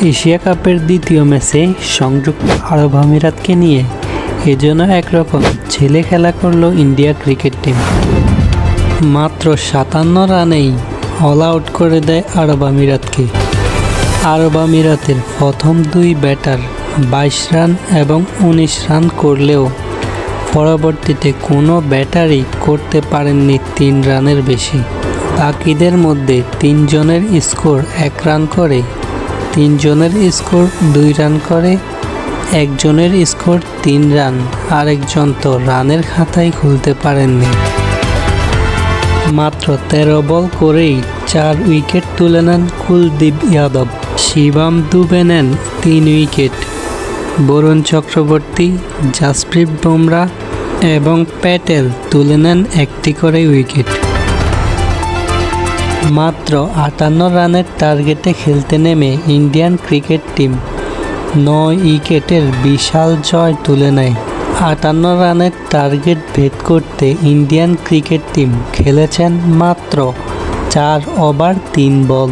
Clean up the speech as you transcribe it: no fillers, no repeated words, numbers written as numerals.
Asia কাপের দ্বিতীয় ম্যাচে সংযুক্ত আরব আমিরাতকে নিয়ে এজন্য একরকম ছেলে খেলা করল ইন্ডিয়া ক্রিকেট টিম। মাত্র ৫৭ রানেই অল আউট করে দেয় আরব আমিরাতকে। আরব আমিরাতের প্রথম দুই ব্যাটার ২২ রান এবং ১৯ রান করলেও পরবর্তীতে কোনো ব্যাটারই করতে পারেননি ৩ রানের বেশি। বাকিদের মধ্যে ৩ জনের স্কোর ১ রান করে, ৩ জনের স্কোর ২ রান করে, একজনের স্কোর ৩ রান, আরেকজন তো রানের খাতাই খুলতে পারেননি। মাত্র ১৩ বল করেই ৪ উইকেট তুলে নেন কুলদীপ যাদব। শিবম দুবে নেন ৩ উইকেট। বরুণ চক্রবর্তী, জাসপ্রীত বুমরাহ এবং প্যাটেল তুলে নেন ১টি করে উইকেট। মাত্র ৫৮ রানের টার্গেটে খেলতে নেমে ইন্ডিয়ান ক্রিকেট টিম ৯ উইকেটের বিশাল জয় তুলে নেয়। ৫৮ রানের টার্গেট ভেদ করতে ইন্ডিয়ান ক্রিকেট টিম খেলেছেন মাত্র ৪ ওভার ৩ বল।